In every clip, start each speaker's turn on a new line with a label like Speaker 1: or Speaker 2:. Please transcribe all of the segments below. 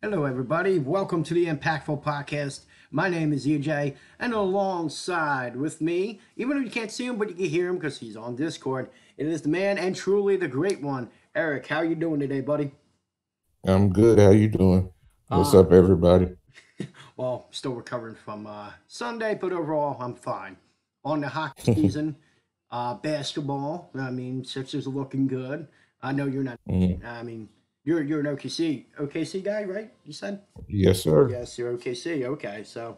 Speaker 1: Hello, everybody. Welcome to the Impactful Podcast. My name is EJ, and alongside with me, even though you can't see him, but you can hear him because he's on Discord, it is the man and truly the great one, Eric. How you doing today, buddy?
Speaker 2: I'm good. How you doing? What's
Speaker 1: Uh,
Speaker 2: up, everybody?
Speaker 1: well, still recovering from Sunday, but overall, I'm fine. On the hockey season, basketball. I mean, Sixers are looking good. I know you're not.
Speaker 2: Mhm.
Speaker 1: I mean, you're an OKC guy, right? You said.
Speaker 2: Yes, sir.
Speaker 1: Yes, you're OKC. Okay, so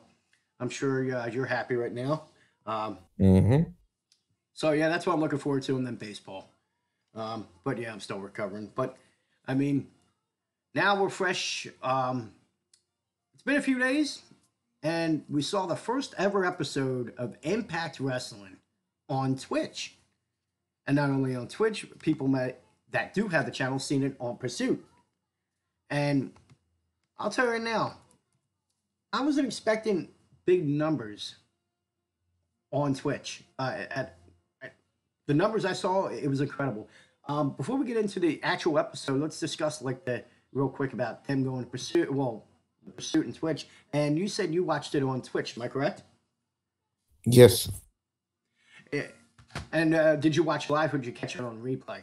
Speaker 1: I'm sure you're happy right now. Um,
Speaker 2: Hmm.
Speaker 1: so yeah, that's what I'm looking forward to, and then baseball. But yeah, I'm still recovering. But I mean, now we're fresh. It's been a few days, and we saw the first ever episode of Impact Wrestling on Twitch, and not only on Twitch, people that do have the channel seen it on Pursuit. And I'll tell you right now, I wasn't expecting big numbers on Twitch. At the numbers I saw, it was incredible. Before we get into the actual episode, let's discuss like the real quick about them going to Pursuit. Well, Pursuit and Twitch. And you said you watched it on Twitch. Am I correct?
Speaker 2: Yes.
Speaker 1: Yeah. And did you watch live or did you catch it on replay?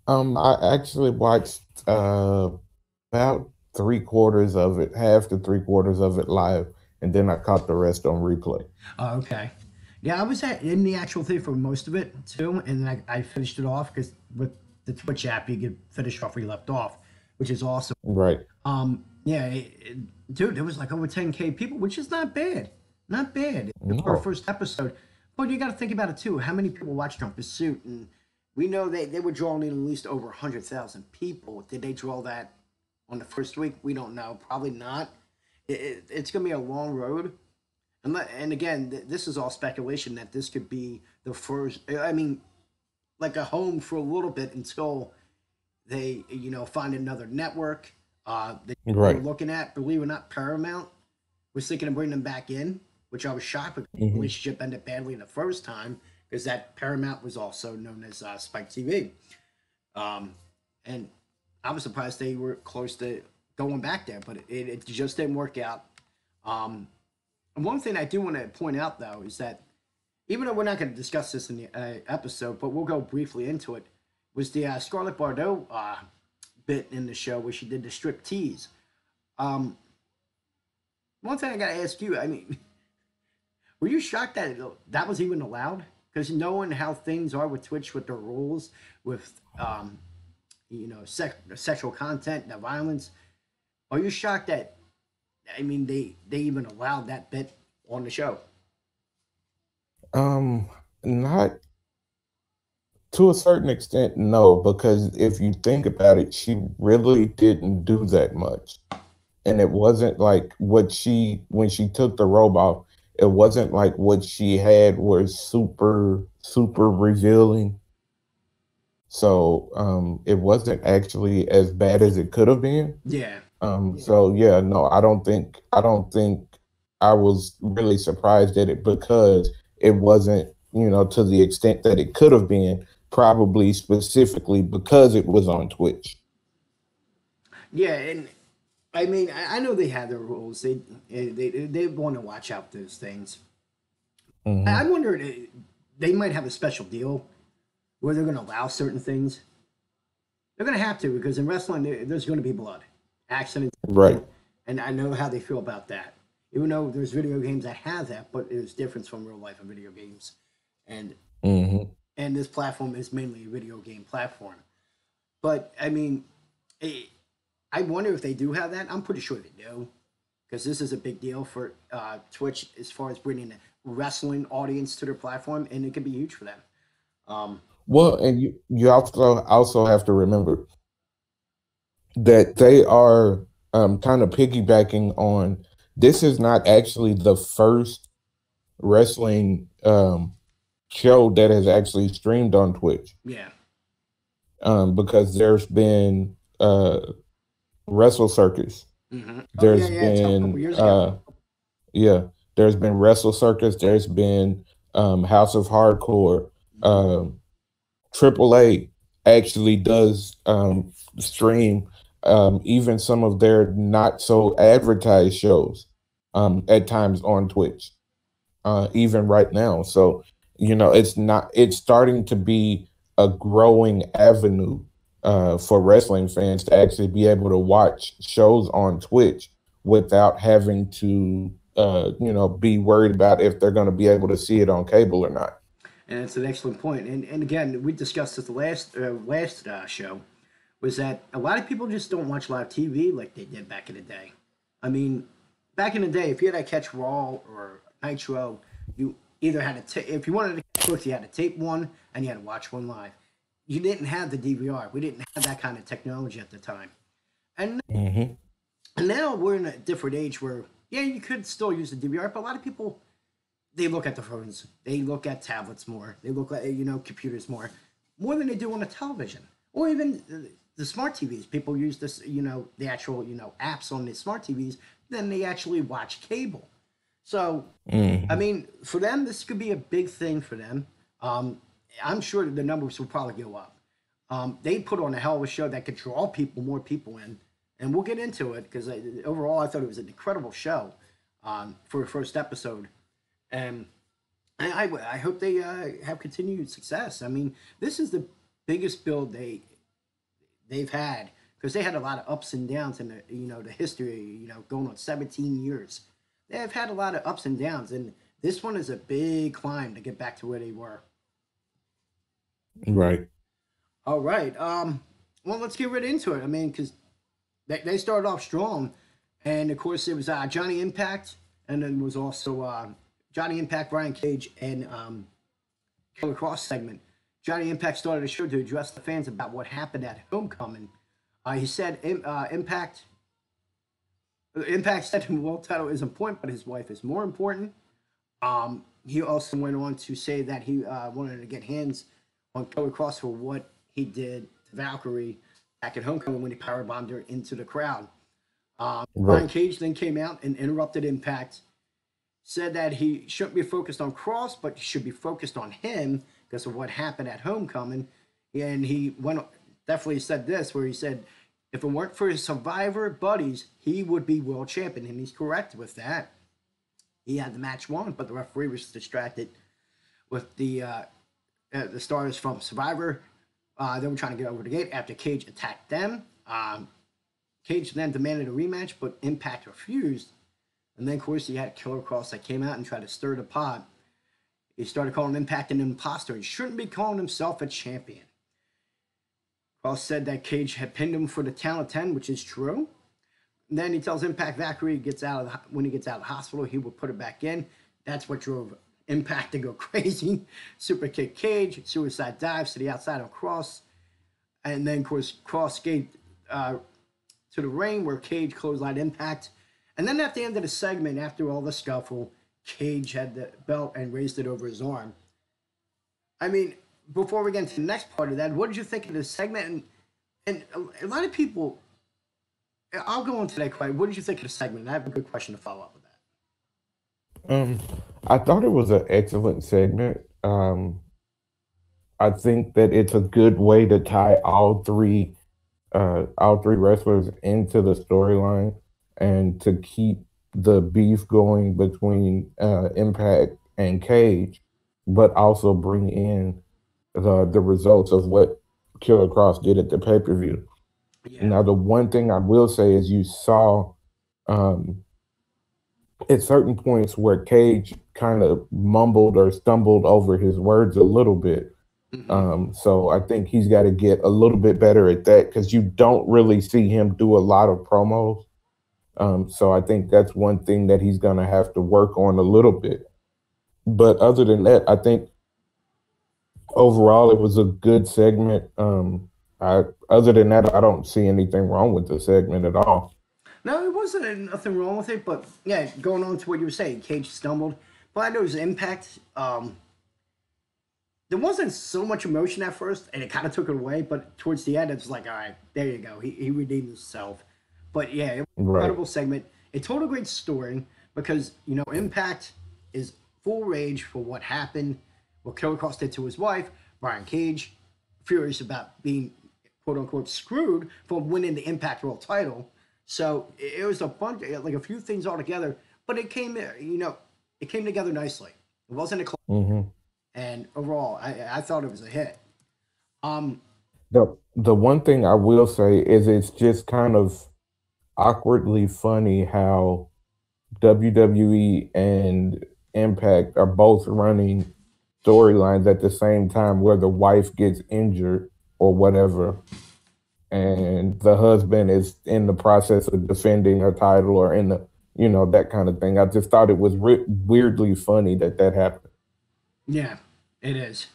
Speaker 2: I actually watched about three-quarters of it, half to three-quarters of it live, and then I caught the rest on replay.
Speaker 1: Oh, okay. Yeah, I was in the actual thing for most of it too, and then I finished it off because with the Twitch app you can finish off where you left off, which is awesome.
Speaker 2: Right.
Speaker 1: Yeah, dude, there was like over 10K people, which is not bad, not bad for a
Speaker 2: No.
Speaker 1: first episode. But you got to think about it too. How many people watched on Pursuit? And we know they were drawing in at least over 100,000 people. Did they draw that on the first week? We don't know. Probably not. It's going to be a long road. And again, this is all speculation that this could be the first. I mean, like a home for a little bit until they, find another network. They were
Speaker 2: Right.
Speaker 1: looking at, believe it or not, Paramount was thinking of bringing them back in, which I was shocked because the
Speaker 2: Hmm.
Speaker 1: relationship ended badly the first time because that Paramount was also known as Spike TV. Um, and I was surprised they were close to going back there, but it just didn't work out. Um, and one thing I do want to point out, though, is that even though we're not going to discuss this in the episode, but we'll go briefly into it, was the Scarlett Bordeaux bit in the show where she did the strip tease. Um, one thing I got to ask you, I mean, were you shocked that that was even allowed? Because knowing how things are with Twitch, with their rules, with sexual content, the violence, are you shocked that I mean they even allowed that bit on the show?
Speaker 2: Um, Not to a certain extent, no, because if you think about it, she really didn't do that much. And it wasn't like what she when she took the robe off, it wasn't like what she had was super revealing. So it wasn't actually as bad as it could have been.
Speaker 1: Yeah,
Speaker 2: So yeah, no, I don't think I was really surprised at it because it wasn't, to the extent that it could have been, probably specifically because it was on Twitch.
Speaker 1: yeah, and I mean I know they have their rules. They want to watch out those things. I
Speaker 2: Hmm.
Speaker 1: wondered they might have a special deal where they're going to allow certain things. They're going to have to because in wrestling there's going to be blood, accidents,
Speaker 2: Right.
Speaker 1: and I know how they feel about that. Even though there's video games that have that, but there's difference from real life and video games, and
Speaker 2: Hmm.
Speaker 1: and this platform is mainly a video game platform. But I mean, eh, I wonder if they do have that. I'm pretty sure they do because this is a big deal for Twitch as far as bringing a wrestling audience to their platform, and it could be huge for them. Um,
Speaker 2: Well, and you also have to remember that they are kind of piggybacking on. This is not actually the first wrestling show that has actually streamed on Twitch,
Speaker 1: yeah.
Speaker 2: because there's been Wrestle Circus.
Speaker 1: Oh yeah,
Speaker 2: There's
Speaker 1: yeah. It's a couple
Speaker 2: been
Speaker 1: years ago.
Speaker 2: yeah, there's been Wrestle Circus. There's been House of Hardcore. Um, AAA actually does stream even some of their not so advertised shows at times on Twitch, even right now. So, it's starting to be a growing avenue for wrestling fans to actually be able to watch shows on Twitch without having to, be worried about if they're going to be able to see it on cable or not.
Speaker 1: And it's an excellent point. And again, we discussed this the last show, was that a lot of people just don't watch live TV like they did back in the day. I mean, back in the day, if you had to catch Raw or Nitro, you either had to if you wanted to catch both, you had to tape one and you had to watch one live. You didn't have the DVR. We didn't have that kind of technology at the time. And
Speaker 2: Mm-hmm.
Speaker 1: and now we're in a different age where, yeah, you could still use the DVR, but a lot of people, they look at the phones, they look at tablets more, they look at computers more than they do on a television, or even the smart TVs. People use this, the actual apps on the smart TVs than they actually watch cable. So, I
Speaker 2: Mm-hmm.
Speaker 1: mean, for them, this could be a big thing for them. I'm sure the numbers will probably go up. They put on a hell of a show that could draw more people in, and we'll get into it because overall I thought it was an incredible show for a first episode, and I hope they have continued success. I mean, this is the biggest build they've had because they had a lot of ups and downs in the history, going on 17 years. They have had a lot of ups and downs, and this one is a big climb to get back to where they were.
Speaker 2: Right.
Speaker 1: All right. Well, let's get right into it. I mean, because they started off strong, and of course it was Johnny Impact, and then it was also Johnny Impact, Brian Cage, and Killer Cross segment. Johnny Impact started a show to address the fans about what happened at Homecoming. He said Impact said the world title is important, but his wife is more important. He also went on to say that he wanted to get hands on Killer Cross for what he did to Valkyrie back at Homecoming when he powerbombed her into the crowd.
Speaker 2: Right.
Speaker 1: Brian Cage then came out and interrupted Impact, said that he shouldn't be focused on Cross, but he should be focused on him because of what happened at Homecoming. And he definitely said this, where he said, if it weren't for his Survivor buddies, he would be world champion. And he's correct with that. He had the match won, but the referee was distracted with the stars from Survivor. They were trying to get over the gate after Cage attacked them. Cage then demanded a rematch, but Impact refused. And then, of course, he had Killer Cross that came out and tried to stir the pot. He started calling Impact an imposter. He shouldn't be calling himself a champion. Cross said that Cage had pinned him for the count of 10, which is true. And then he tells Impact Valkyrie when he gets out of the hospital, he will put it back in. That's what drove Impact to go crazy. Super kick Cage, suicide dives to the outside of Cross. And then, of course, Cross gave to the ring where Cage clotheslined Impact. And then at the end of the segment, after all the scuffle, Cage had the belt and raised it over his arm. I mean, before we get into the next part of that, what did you think of this segment? And a lot of people, I'll go into that question. What did you think of the segment? And I have a good question to follow up with that.
Speaker 2: Um, I thought it was an excellent segment. I think that it's a good way to tie all three wrestlers into the storyline and to keep the beef going between Impact and Cage, but also bring in the results of what Killer Cross did at the pay-per-view.
Speaker 1: Yeah.
Speaker 2: Now, the one thing I will say is you saw um, at certain points where Cage kind of mumbled or stumbled over his words a little bit.
Speaker 1: Mm-hmm.
Speaker 2: So I think he's got to get a little bit better at that because you don't really see him do a lot of promos. So I think that's one thing that he's going to have to work on a little bit. But other than that, I think overall it was a good segment. Other than that, I don't see anything wrong with the segment at all.
Speaker 1: No, it wasn't nothing wrong with it, but yeah, going on to what you were saying, Cage stumbled. But I know his Impact. There wasn't so much emotion at first, and it kind of took it away. But towards the end, it's like, all right, there you go. He redeemed himself. But yeah, it was an
Speaker 2: Right.
Speaker 1: incredible segment. It told a great story because Impact is full rage for what happened, what Killer Cross did to his wife. Brian Cage, furious about being quote unquote screwed from winning the Impact World title. So it was a bunch, like a few things all together, but it came, it came together nicely. It wasn't a
Speaker 2: Mm-hmm.
Speaker 1: and overall, I thought it was a hit. Um,
Speaker 2: The one thing I will say is it's just kind of awkwardly funny how WWE and Impact are both running storylines at the same time where the wife gets injured or whatever, and the husband is in the process of defending her title or in the, that kind of thing. I just thought it was weirdly funny that that happened.
Speaker 1: yeah, it is.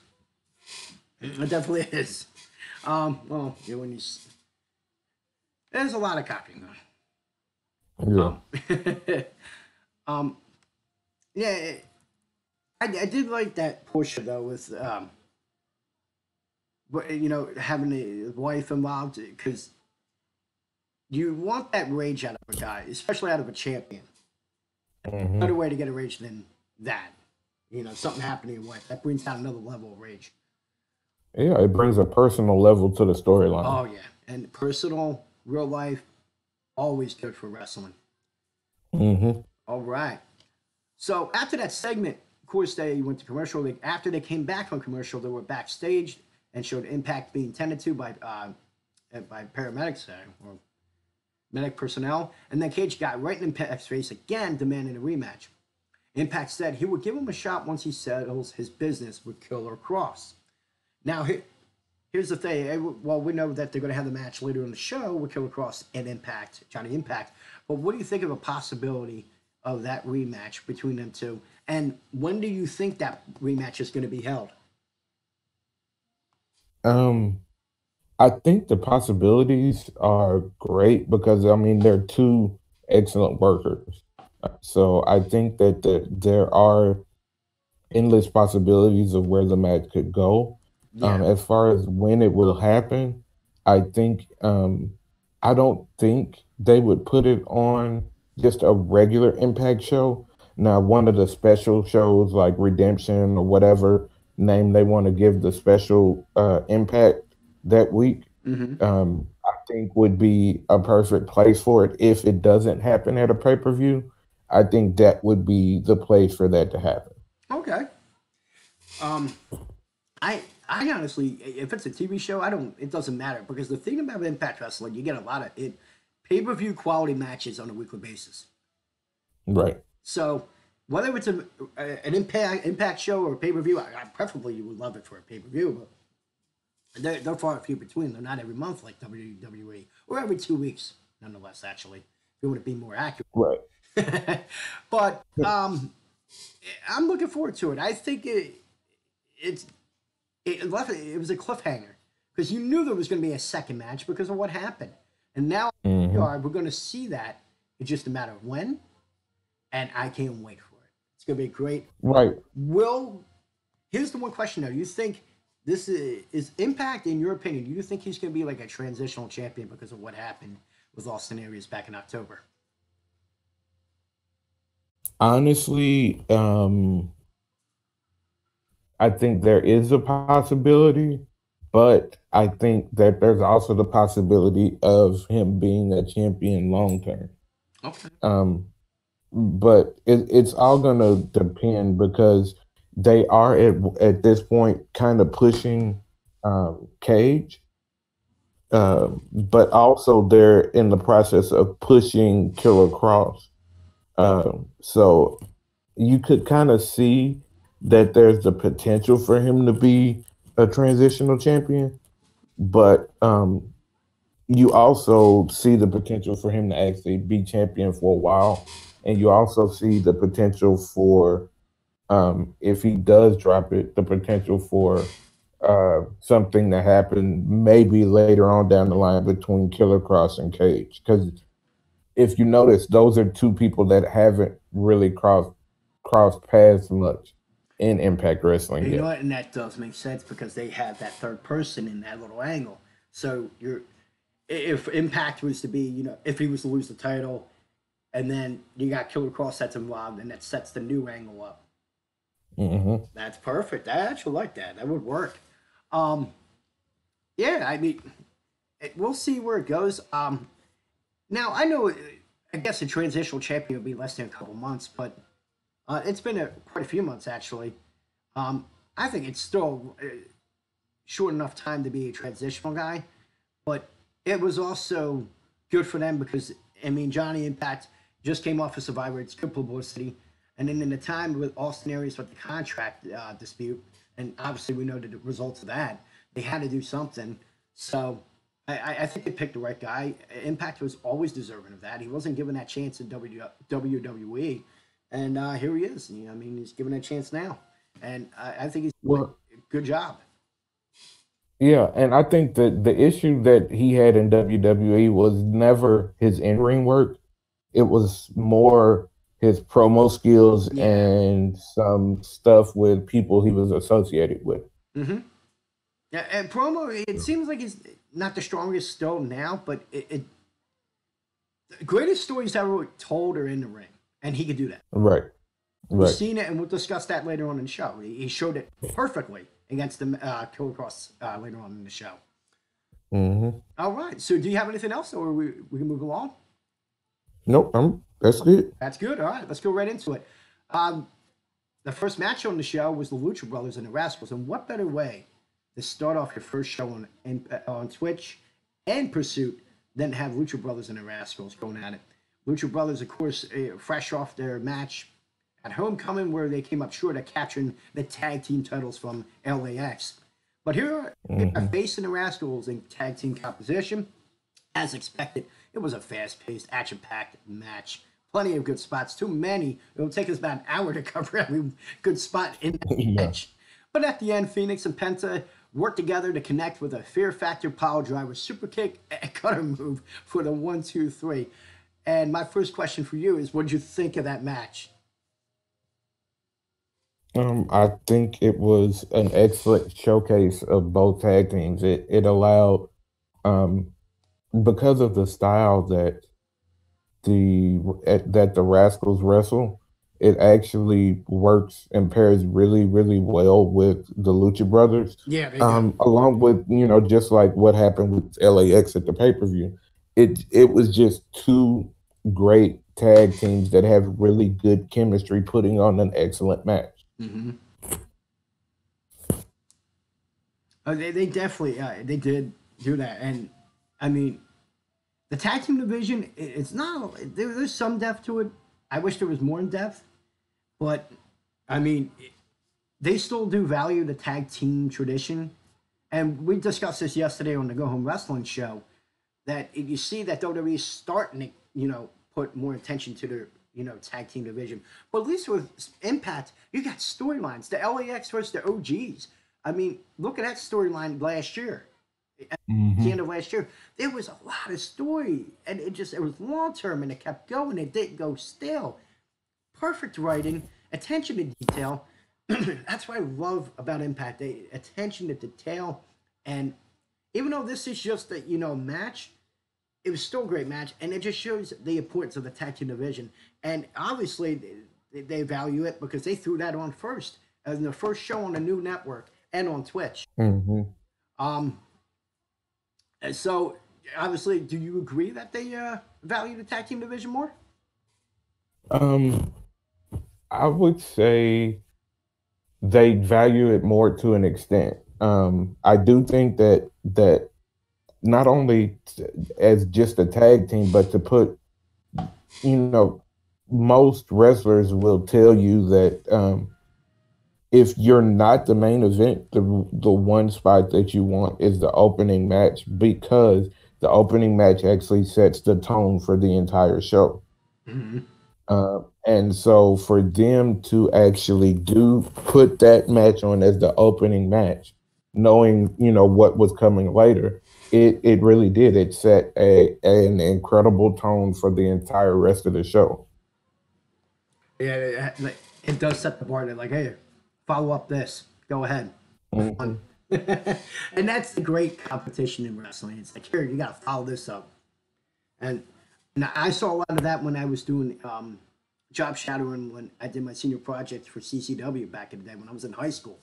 Speaker 1: It definitely is. Well, when there's a lot of copying
Speaker 2: Yeah.
Speaker 1: though. Um, yeah, I did like that portion though with having the wife involved because you want that rage out of a guy, especially out of a champion. Better
Speaker 2: Hmm.
Speaker 1: way to get a rage than that. Something happened to your wife that brings down another level of rage.
Speaker 2: Yeah, it brings a personal level to the storyline.
Speaker 1: Oh yeah, and personal, real life, always good for wrestling.
Speaker 2: Hmm.
Speaker 1: All right. So after that segment, of course, they went to commercial. After they came back from commercial, they were backstage and showed Impact being tended to by paramedics or medic personnel. And then Cage got right in Impact's face again, demanding a rematch. Impact said he would give him a shot once he settles his business with Killer Cross. Now, here's the thing. Well, we know that they're going to have the match later in the show with Killer Cross and Impact, Johnny Impact. But what do you think of a possibility of that rematch between them two? And when do you think that rematch is going to be held?
Speaker 2: Um, I think the possibilities are great because I mean they're two excellent workers. So I think that there are endless possibilities of where the match could go.
Speaker 1: Yeah.
Speaker 2: As far as when it will happen, I think I don't think they would put it on just a regular Impact show. Now, one of the special shows like Redemption or whatever name they want to give the special Impact that week,
Speaker 1: Mm-hmm.
Speaker 2: I think would be a perfect place for it. If it doesn't happen at a pay-per-view, I think that would be the place for that to happen.
Speaker 1: Okay. Um, I honestly, if it's a TV show, I don't. It doesn't matter because the thing about Impact Wrestling, you get a lot of it pay-per-view quality matches on a weekly basis.
Speaker 2: Right.
Speaker 1: So whether it's an impact show or a pay per view, preferably you would love it for a pay per view, but they're far and few between. They're not every month like WWE or every 2 weeks, nonetheless. Actually, if you want to be more accurate.
Speaker 2: Right.
Speaker 1: But I'm looking forward to it. I think it's it was a cliffhanger because you knew there was going to be a second match because of what happened, and now
Speaker 2: Hmm.
Speaker 1: we're going to see that. It's just a matter of when, and I can't wait for it. It's going to be great.
Speaker 2: Right.
Speaker 1: Will Here's the one question though. You think this is Impact in your opinion? Do you think he's going to be like a transitional champion because of what happened with Austin Aries back in October?
Speaker 2: Honestly, I think there is a possibility, but I think that there's also the possibility of him being a champion long term.
Speaker 1: Okay.
Speaker 2: Um, but it's all gonna depend because they are at this point kind of pushing Cage, but also they're in the process of pushing Killer Cross. So you could kind of see that there's the potential for him to be a transitional champion, but you also see the potential for him to actually be champion for a while, and you also see the potential for if he does drop it, the potential for something to happen maybe later on down the line between Killer Cross and Cage. Because if you notice, those are two people that haven't really crossed paths much in Impact Wrestling
Speaker 1: You know
Speaker 2: yet.
Speaker 1: what? And that does make sense because they have that third person in that little angle. So if Impact was to be, if he was to lose the title, and then you got Killer Cross that's involved, and that sets the new angle up.
Speaker 2: Hmm.
Speaker 1: That's perfect. I actually like that. That would work. Um, yeah, I mean, we'll see where it goes. Now I know. I guess a transitional champion will be less than a couple months, but it's been quite a few months actually. I think it's still short enough time to be a transitional guy, but it was also good for them because I mean Johnny Impact just came off of Survivor. It's good publicity, and then in the time with Austin Aries with the contract dispute, and obviously we know the results of that, they had to do something. So I think they picked the right guy. Impact was always deserving of that. He wasn't given that chance in WWE, and here he is. You know, I mean, he's given a chance now, and I think he's doing
Speaker 2: Well,
Speaker 1: a good job.
Speaker 2: yeah, and I think that the issue that he had in WWE was never his in-ring work. It was more his promo skills
Speaker 1: Yeah.
Speaker 2: and some stuff with people he was associated with.
Speaker 1: Mm-hmm. Yeah, and promo. It seems like he's not the strongest still now, but the greatest stories ever told are in the ring, and he could do that.
Speaker 2: Right,
Speaker 1: We've
Speaker 2: right.
Speaker 1: seen it, and we'll discuss that later on in the show. He showed it perfectly against the Killer Cross later on in the show.
Speaker 2: Hmm.
Speaker 1: All right. So, do you have anything else, or we can move along?
Speaker 2: Nope, that's good.
Speaker 1: That's good. All right. Let's go right into it. Um, the first match on the show was the Lucha Brothers and the Rascals, and what better way to start off your first show on Twitch and Pursuit than have Lucha Brothers and the Rascals going at it? Lucha Brothers, of course, fresh off their match at Homecoming, where they came up short of capturing the tag team titles from LAX. But here they are
Speaker 2: Hmm.
Speaker 1: facing the Rascals in tag team competition. As expected, it was a fast-paced, action-packed match. Plenty of good spots. Too many. It will take us about an hour to cover every good spot in that
Speaker 2: Yeah.
Speaker 1: match. But at the end, Phoenix and Penta worked together to connect with a Fear Factor power driver super kick and cutter move for the 1, 2, 3. And my first question for you is, what did you think of that match?
Speaker 2: I think it was an excellent showcase of both tag teams. It allowed, um, because of the style that the Rascals wrestle, it actually works and pairs really, really well with the Lucha Brothers.
Speaker 1: Yeah, they do.
Speaker 2: Along with, just like what happened with LAX at the pay-per-view. It was just two great tag teams that have really good chemistry, putting on an excellent match.
Speaker 1: Mm-hmm. They definitely they did do that, and I mean the tag team division. It's not there's some depth to it. I wish there was more in depth, but I mean they still do value the tag team tradition, and we discussed this yesterday on the Go Home Wrestling show. That if you see that WWE is starting to put more attention to their tag team division, but at least with Impact, you got storylines. The LAX versus the OGs. I mean, look at that storyline last year. At the end
Speaker 2: Hmm.
Speaker 1: of last year, there was a lot of story, and it was long term, and it kept going. It didn't go stale. Perfect writing, attention to detail. That's what I love about Impact. They attention to detail, and even though this is just a match, it was still a great match, and it just shows the importance of the tag team division. And obviously, they value it because they threw that on first as the first show on a new network and on Twitch.
Speaker 2: Hmm.
Speaker 1: Um, so obviously, do you agree that they value the tag team division more?
Speaker 2: Um, I would say they value it more to an extent. I do think that not only as just a tag team, but to put, you know, most wrestlers will tell you that if you're not the main event, the one spot that you want is the opening match because the opening match actually sets the tone for the entire show.
Speaker 1: Mm-hmm.
Speaker 2: And so for them to actually do put that match on as the opening match, knowing what was coming later, it really did. It set an incredible tone for the entire rest of the show.
Speaker 1: Yeah, it does set the bar. They're like, hey, follow up this. Go ahead, have fun.
Speaker 2: Hmm.
Speaker 1: And that's the great competition in wrestling. It's like, here, you got to follow this up. And I saw a lot of that when I was doing job shadowing when I did my senior project for CCW back in the day when I was in high school.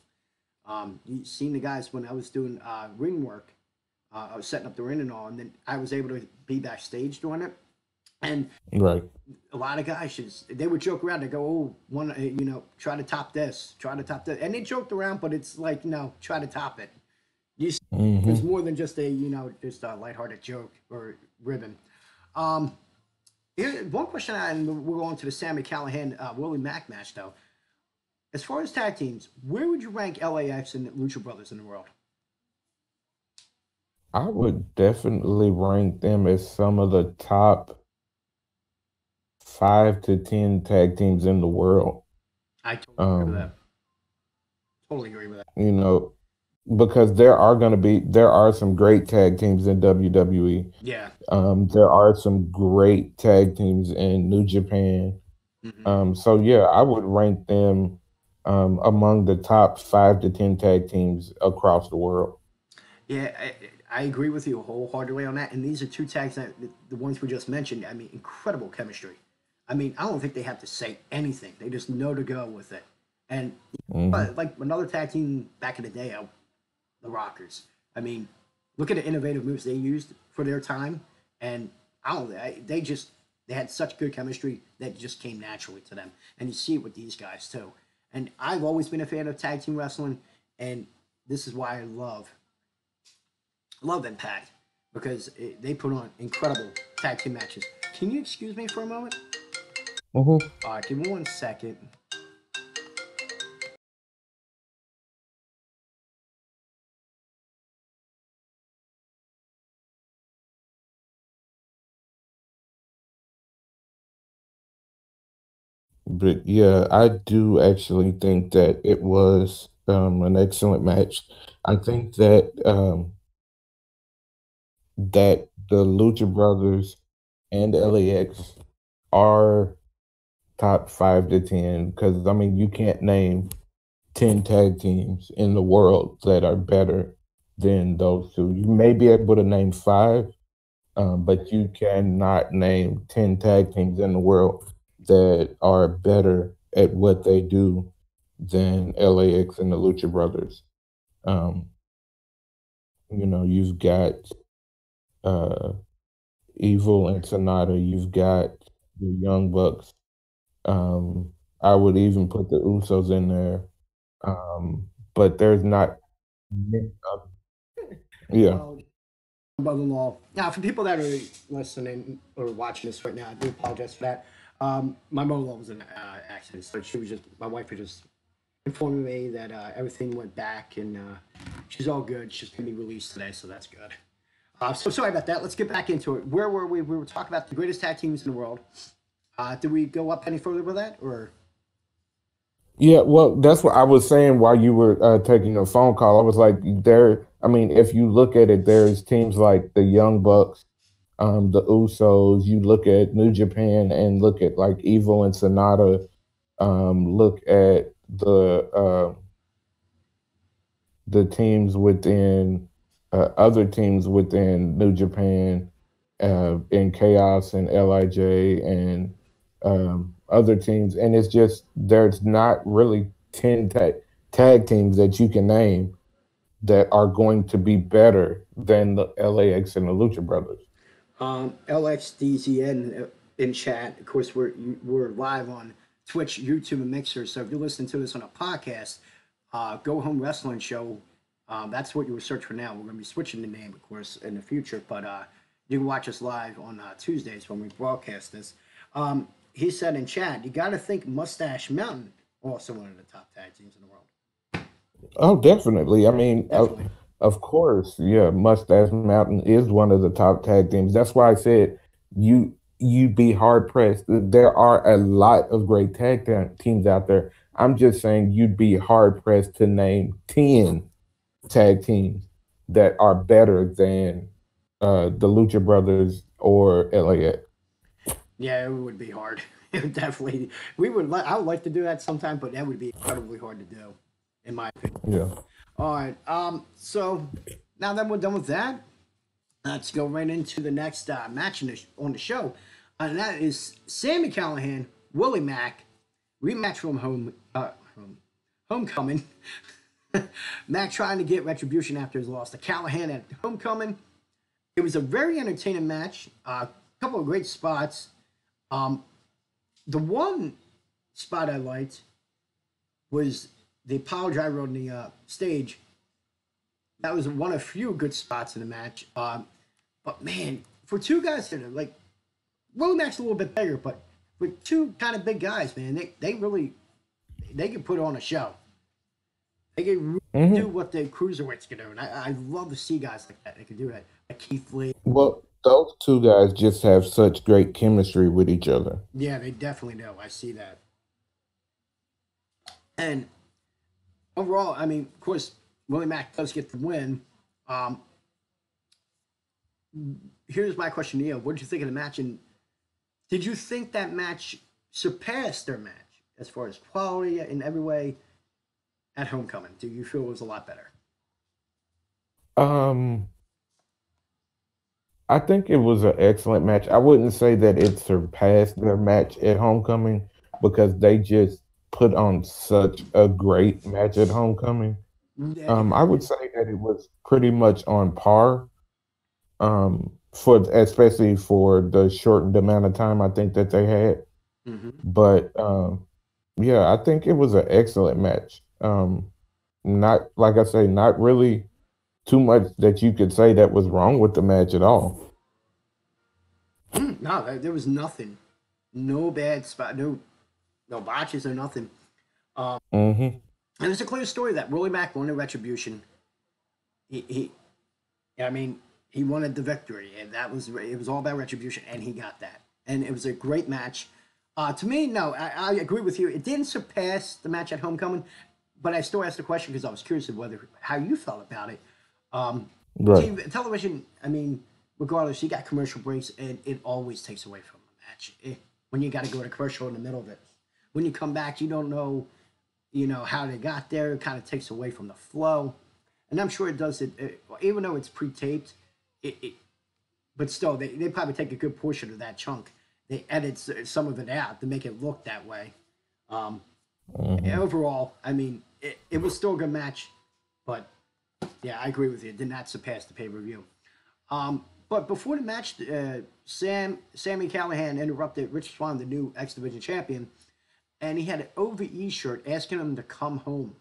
Speaker 1: You seen the guys when I was doing ring work. I was setting up the ring and all, and then I was able to be backstage doing it. And
Speaker 2: Right.
Speaker 1: a lot of guys just they would joke around. They go, "Oh, try to top this, try to top that," and they joked around, but it's like, try to top it. You see, it's
Speaker 2: Hmm.
Speaker 1: more than just just a lighthearted joke or ribbon. Um, Here, one question, and we'll go on to the Sammy Callahan Willie Mack match though. As far as tag teams, where would you rank LAX and Lucha Brothers in the world?
Speaker 2: I would definitely rank them as some of the top 5 to 10 tag teams in the world.
Speaker 1: I totally agree with
Speaker 2: Um,
Speaker 1: that. Totally agree with that.
Speaker 2: you know, because there are some great tag teams in WWE.
Speaker 1: Yeah.
Speaker 2: There are some great tag teams in New Japan.
Speaker 1: Hmm.
Speaker 2: So yeah, I would rank them among the top 5 to 10 tag teams across the world.
Speaker 1: Yeah, I agree with you wholeheartedly on that. And these are two tags that the ones we just mentioned. I mean, incredible chemistry. I mean, I don't think they have to say anything. They just know to go with it. And
Speaker 2: Hmm.
Speaker 1: like another tag team back in the day, the Rockers. I mean, look at the innovative moves they used for their time, and I don't. They had such good chemistry that just came naturally to them, and you see it with these guys too. And I've always been a fan of tag team wrestling, and this is why I love Impact because they put on incredible tag team matches. Can you excuse me for a moment?
Speaker 2: Hmm.
Speaker 1: All right, give me 1 second.
Speaker 2: But yeah, I do actually think that it was an excellent match. I think that the Lucha Brothers and LAX are top 5 to 10 because I mean you can't name 10 tag teams in the world that are better than those two. You may be able to name five, but you cannot name 10 tag teams in the world that are better at what they do than LAX and the Lucha Brothers. Um, you've got uh, Evil and Sonata. You've got the Young Bucks. Um, I would even put the Usos in there. But there's not. Yeah.
Speaker 1: Well, brother-in-law. Now, for people that are listening or watching this right now, I do apologize for that. My mother-in-law was in an accident, so my wife was just informing me that everything went back and she's all good. She's going to be released today, so that's good. So sorry about that. Let's get back into it. Where were we? We were talking about the greatest tag teams in the world. Did we go up any further with that, or?
Speaker 2: Yeah, well, that's what I was saying while you were taking a phone call. I was like, I mean, if you look at it, there's teams like the Young Bucks, the Usos. You look at New Japan and look at like Evil and Sonata. Look at the teams within other teams within New Japan, in Chaos and Lij and other teams, and it's just there's not really 10 tag teams that you can name that are going to be better than the LAX and the Lucha Brothers.
Speaker 1: LXDZN in chat. Of course, we're live on Twitch, YouTube, and Mixer. So if you're listening to this on a podcast, Go Home Wrestling Show. That's what you would search for now. We're going to be switching the name, of course, in the future. But you can watch us live on Tuesdays when we broadcast this. He said in chat, you got to think Mustache Mountain, also one of the top tag teams in the world.
Speaker 2: Oh, definitely. I mean,
Speaker 1: Definitely.
Speaker 2: of course, yeah. Mustache Mountain is one of the top tag teams. That's why I said you'd be hard pressed. There are a lot of great teams out there. I'm just saying you'd be hard pressed to name 10 tag teams that are better than the Lucha Brothers or LAX.
Speaker 1: Yeah, it would be hard. It would definitely. I would like to do that sometime, but that would be incredibly hard to do, in my opinion.
Speaker 2: Yeah.
Speaker 1: All right. So now that we're done with that, let's go right into the next match on the show, and that is Sammy Callahan, Willie Mack, rematch from homecoming Mac trying to get retribution after his loss to Callahan at Homecoming. It was a very entertaining match. A couple of great spots. Um, the one spot I liked was the pile driver on the stage. That was one of few good spots in the match. But man, for two guys that are like Willie Mack's a little bit bigger, but with two kind of big guys, man, they really they can put on a show. They can really do what the cruiserweights can do, and I love to see guys like that. They can do that, like Keith Lee.
Speaker 2: Well, those two guys just have such great chemistry with each other.
Speaker 1: Yeah, they definitely do. I see that. And overall, I mean, of course, Willie Mack does get the win. Um, Here's my question to you: what did you think of the match? And did you think that match surpassed their match as far as quality in every way at Homecoming? Do you feel it was a lot better?
Speaker 2: Um, I think it was an excellent match. I wouldn't say that it surpassed their match at Homecoming because they just put on such a great match at Homecoming.
Speaker 1: Yeah,
Speaker 2: I would say that it was pretty much on par. For especially for the shortened amount of time I think that they had.
Speaker 1: hmm
Speaker 2: But yeah, I think it was an excellent match. Not like I say, not really too much that you could say that was wrong with the match at all.
Speaker 1: no, there was nothing, no bad spot, no botches or nothing.
Speaker 2: Hmm.
Speaker 1: And it's a clear story that Willie Mack wanted retribution. He I mean, he wanted the victory, and that was it. Was all about retribution, and he got that. And it was a great match. To me, no, I agree with you. It didn't surpass the match at Homecoming, but I still asked the question because I was curious of whether how you felt about it.
Speaker 2: Right.
Speaker 1: Television, I mean, regardless, you got commercial breaks, and it always takes away from the match. When you got to go to commercial in the middle of it, when you come back, you don't know, how they got there. It kind of takes away from the flow, and I'm sure it does even though it's pre-taped. It but still, they probably take a good portion of that chunk. They edit some of it out to make it look that way. Um,
Speaker 2: Hmm.
Speaker 1: Overall, I mean, it was still a good match, but yeah, I agree with you. It did not surpass the pay per view. But before the match, Sammy Callahan interrupted Rich Swann, the new X Division champion, and he had an OVE shirt asking him to come home.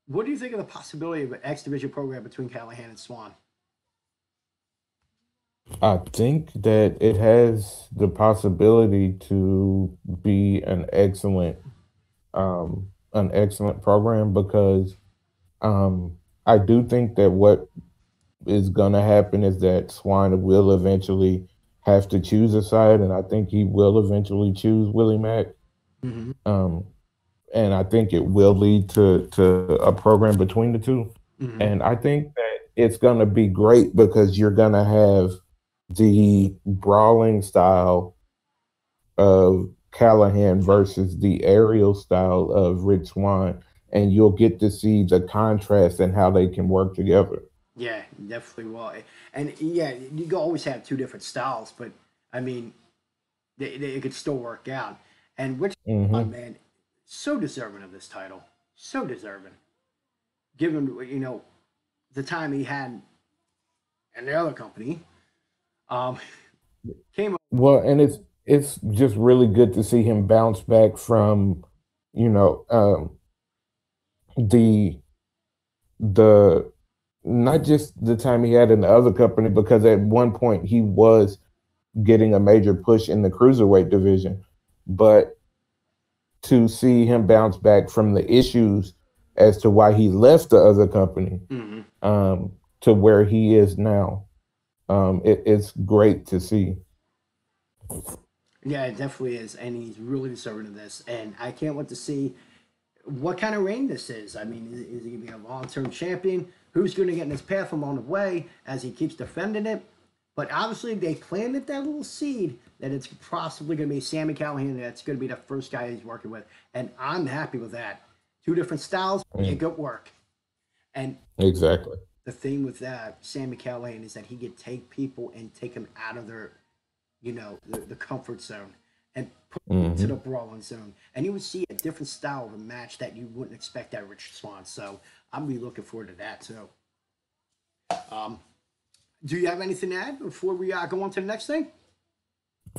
Speaker 1: What do you think of the possibility of an X Division program between Callahan and Swan?
Speaker 2: I think that it has the possibility to be an excellent program because I do think that what is going to happen is that Swan will eventually have to choose a side, and I think he will eventually choose Willie Mack.
Speaker 1: Mm-hmm.
Speaker 2: Um, and I think it will lead to a program between the two.
Speaker 1: Mm-hmm.
Speaker 2: And I think that it's going to be great because you're going to have the brawling style of Callahan versus the aerial style of Rich Swan, and you'll get to see the contrast and how they can work together.
Speaker 1: Yeah, definitely will. And yeah, you can always have two different styles, but I mean, it could still work out. And Rich Swann,
Speaker 2: Hmm.
Speaker 1: man, so deserving of this title, so deserving. Given the time he had in the other company, um, came.
Speaker 2: Well, and it's just really good to see him bounce back from, you know, the the not just the time he had in the other company, because at one point he was getting a major push in the cruiserweight division, but to see him bounce back from the issues as to why he left the other company
Speaker 1: Mhm.
Speaker 2: to where he is now, it's great to see.
Speaker 1: Yeah, it definitely is, and he's really deserving of this. And I can't wait to see what kind of reign this is. I mean, is he going to be a long-term champion? Who's going to get in his path along the way as he keeps defending it? But obviously, they planted that little seed that it's possibly going to be Sammy Callahan. That's going to be the first guy he's working with, and I'm happy with that. Two different styles,
Speaker 2: Mm,
Speaker 1: it could work. And
Speaker 2: exactly.
Speaker 1: the thing with that, Sammy Callahan, is that he could take people and take them out of their, the comfort zone. and put it into
Speaker 2: Hmm.
Speaker 1: the brawling zone. And you would see a different style of a match that you wouldn't expect at Rich Swann. So I'm really looking forward to that too. Um, do you have anything to add before we go on to the next thing?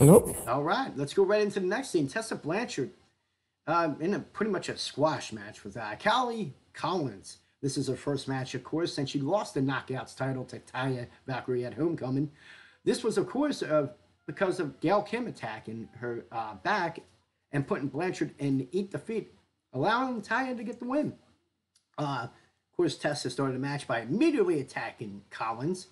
Speaker 2: Nope.
Speaker 1: All right, let's go right into the next thing. Tessa Blanchard in a pretty much a squash match with Callie Collins. This is her first match, of course, and she lost the Knockouts title to Taya Valkyrie at Homecoming. This was, of course, because of Gail Kim attacking her back and putting Blanchard in Eat Defeat, allowing Taya to get the win. Of course, Tessa started the match by immediately attacking Collins,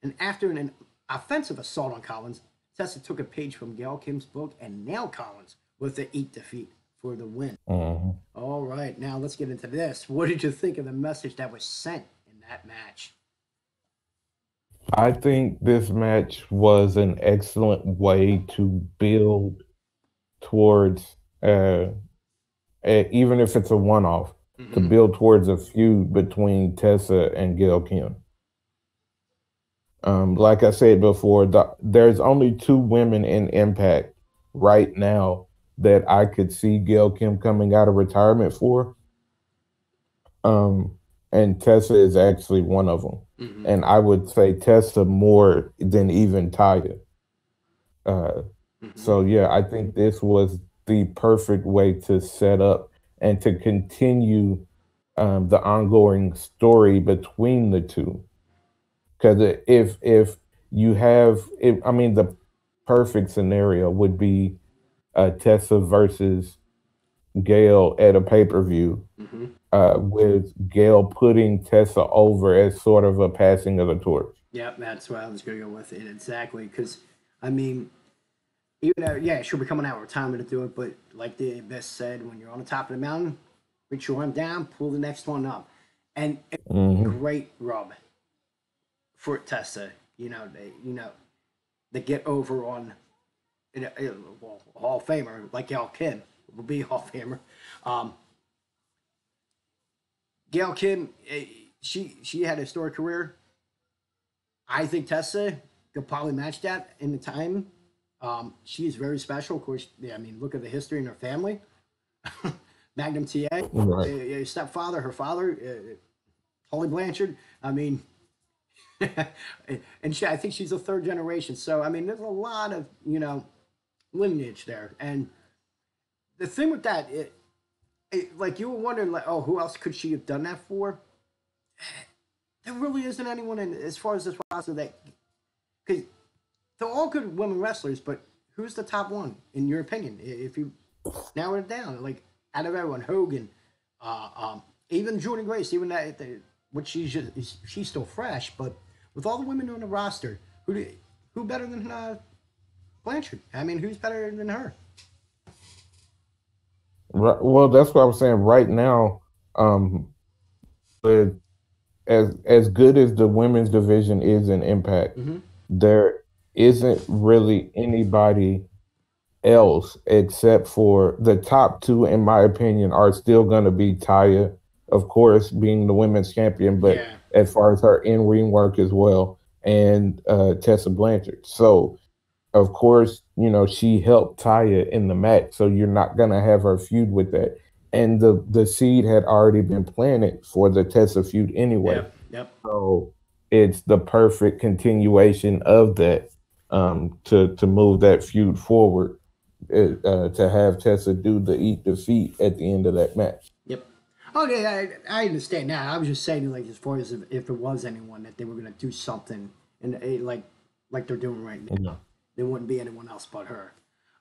Speaker 1: and after an offensive assault on Collins, Tessa took a page from Gail Kim's book and nailed Collins with the Eat Defeat for the win.
Speaker 2: Hmm.
Speaker 1: All right, now let's get into this. What did you think of the message that was sent in that match?
Speaker 2: I think this match was an excellent way to build towards, even if it's a one off, to
Speaker 1: Mm-hmm.
Speaker 2: build towards a feud between Tessa and Gail Kim. Like I said before, there's only two women in Impact right now that I could see Gail Kim coming out of retirement for. Um, and Tessa is actually one of them.
Speaker 1: Mm-hmm.
Speaker 2: And I would say Tessa more than even Taya. Uh,
Speaker 1: Mm-hmm.
Speaker 2: so yeah, I think this was the perfect way to set up and to continue the ongoing story between the two. Because if you have, if, I mean, the perfect scenario would be Tessa versus Gail at a pay per view,
Speaker 1: Mm-hmm.
Speaker 2: with Gail putting Tessa over as sort of a passing of the torch.
Speaker 1: Yep, that's what I was going to go with it exactly. Because I mean, even though yeah, she'll be coming out of retirement to do it, but like the Abyss said, when you're on the top of the mountain, reach your arm down, pull the next one up, and it's a
Speaker 2: Hmm.
Speaker 1: great rub for Tessa. They get over on well, Hall of Famer like Gail Kim will be Hall of Famer. Um, Gail Kim, she had a historic career. I think Tessa could probably match that in the time. She is very special, of course. Yeah, I mean, look at the history in her family. Magnum TA,
Speaker 2: Right.
Speaker 1: stepfather, her father, Holly Blanchard. I mean, and I think she's a third generation. So I mean, there's a lot of lineage there. And the thing with that, like you were wondering, like, oh, who else could she have done that for? There really isn't anyone in as far as this roster that because they're all good women wrestlers, but who's the top one in your opinion? If you narrow it down, like out of everyone, Hogan, even Jordan Grace, even which she's still fresh, but with all the women on the roster, who better than Blanchard? I mean, who's better than her?
Speaker 2: Right. Well, that's what I was saying. Right now, um, with as good as the women's division is in Impact,
Speaker 1: Mm-hmm.
Speaker 2: there isn't really anybody else except for the top two, in my opinion, are still going to be Taya, of course, being the women's champion, but
Speaker 1: Yeah.
Speaker 2: as far as her in ring work as well, and Tessa Blanchard. So, of course, she helped Taya in the match, so you're not going to have her feud with that. And the seed had already been planted for the Tessa feud anyway.
Speaker 1: Yep. Yep.
Speaker 2: So it's the perfect continuation of that, to move that feud forward, to have Tessa do the eat defeat at the end of that match.
Speaker 1: Yep. Okay, I understand now. I was just saying, like, as far as if there was anyone that they were going to do something, and like they're doing right now,
Speaker 2: Yeah.
Speaker 1: there wouldn't be anyone else but her.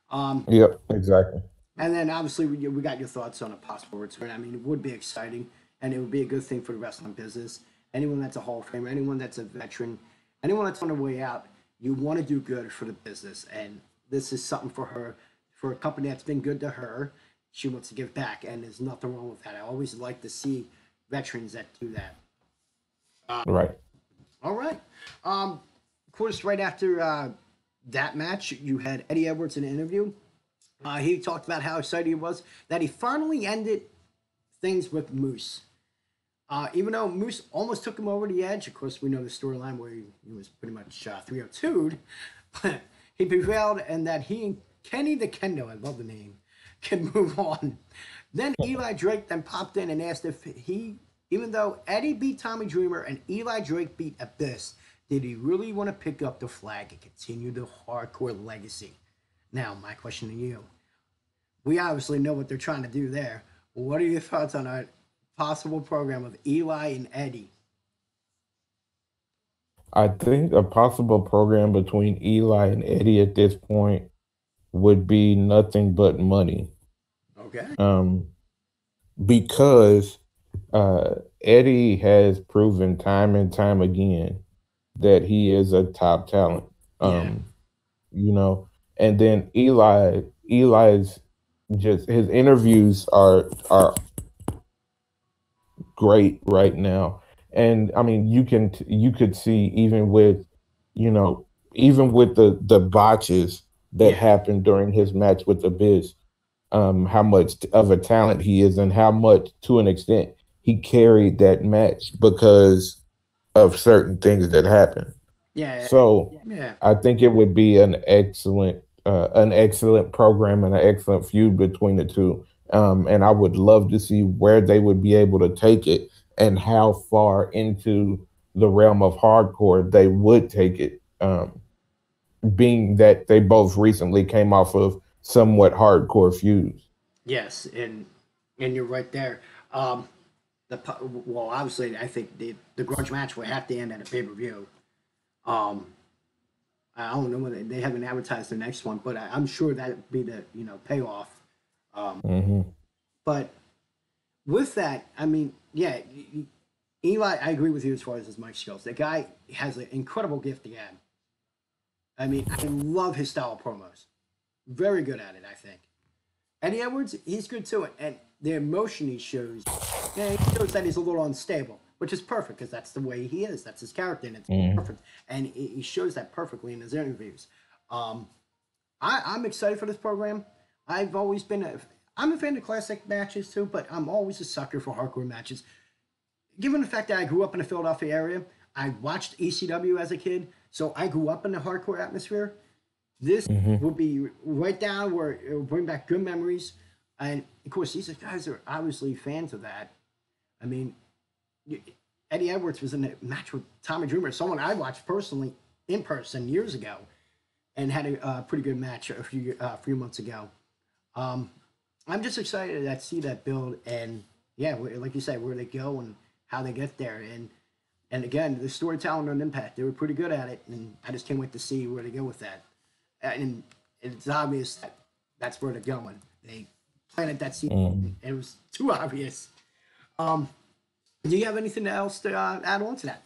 Speaker 1: Um,
Speaker 2: Yep, exactly.
Speaker 1: and then obviously we got your thoughts on a possible return. I mean, it would be exciting, and it would be a good thing for the wrestling business. Anyone that's a Hall of Famer, anyone that's a veteran, anyone that's on their way out, you want to do good for the business, and this is something for her, for a company that's been good to her. She wants to give back, and there's nothing wrong with that. I always like to see veterans that do that.
Speaker 2: Right.
Speaker 1: All right. Of course, right after that match, you had Eddie Edwards in an interview. He talked about how excited he was that he finally ended things with Moose. Even though Moose almost took him over the edge, of course, we know the storyline where he was pretty much 302'd, but he prevailed and that he Kenny the Kendo, I love the name, can move on. Then Eli Drake then popped in and asked if he, even though Eddie beat Tommy Dreamer and Eli Drake beat Abyss, did he really want to pick up the flag and continue the hardcore legacy? Now, my question to you. We obviously know what they're trying to do there. What are your thoughts on a possible program of Eli and Eddie?
Speaker 2: I think a possible program between Eli and Eddie at this point would be nothing but money.
Speaker 1: Okay.
Speaker 2: Um, because Eddie has proven time and time again that he is a top talent.
Speaker 1: Yeah.
Speaker 2: Um, you know, and then Eli's just his interviews are great right now. And I mean, you could see even with, you know, even with the botches that
Speaker 1: Yeah.
Speaker 2: happened during his match with the Biz, how much of a talent he is and how much, to an extent, he carried that match because of certain things that happened.
Speaker 1: Yeah.
Speaker 2: So
Speaker 1: Yeah.
Speaker 2: I think it would be an excellent program and an excellent feud between the two. And I would love to see where they would be able to take it and how far into the realm of hardcore they would take it. Being that they both recently came off of somewhat hardcore feuds.
Speaker 1: Yes, and you're right there. Um, well, obviously, I think the grudge match will have to end at a pay per view. Um, I don't know when they haven't advertised the next one, but I'm sure that'd be the payoff. Um,
Speaker 2: Hmm.
Speaker 1: but with that, I mean, yeah, Eli, I agree with you as far as his mic skills. The guy has an incredible gift again. I mean, I love his style of promos. Very good at it, I think. Eddie Edwards, he's good too, and the emotion he shows, yeah, he shows that he's a little unstable, which is perfect because that's the way he is. That's his character, and it's
Speaker 2: Hmm.
Speaker 1: perfect. And he shows that perfectly in his interviews. Um, I'm excited for this program. I've always been I'm a fan of classic matches too, but I'm always a sucker for hardcore matches. Given the fact that I grew up in the Philadelphia area, I watched ECW as a kid, so I grew up in the hardcore atmosphere. This
Speaker 2: Hmm.
Speaker 1: will be right down where it will bring back good memories. And of course, these guys are obviously fans of that. I mean, Eddie Edwards was in a match with Tommy Dreamer, someone I watched personally in person years ago, and had a pretty good match a few months ago. Um, I'm just excited to see that build, and yeah, like you said, where they go and how they get there, and again, the storytelling on Impact, they were pretty good at it, and I just can't wait to see where they go with that. And it's obvious that that's where they're going. They planted that seed,
Speaker 2: Hmm.
Speaker 1: and it was too obvious. Um, do you have anything else to add on to that?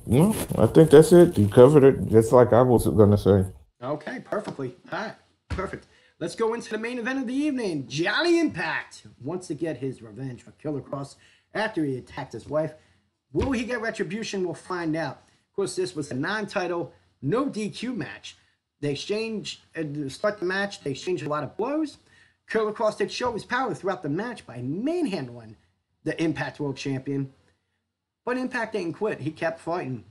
Speaker 2: No, I think that's it. You covered it just like I was gonna say.
Speaker 1: Okay, perfectly. All right, perfect. Let's go into the main event of the evening. Johnny Impact wants to get his revenge for Killer Cross after he attacked his wife. Will he get retribution? We'll find out. Of course, this was a non-title, no DQ match. They exchanged, to start the match, they exchanged a lot of blows. Killer Cross did show his power throughout the match by manhandling the Impact World Champion. But Impact didn't quit. He kept fighting.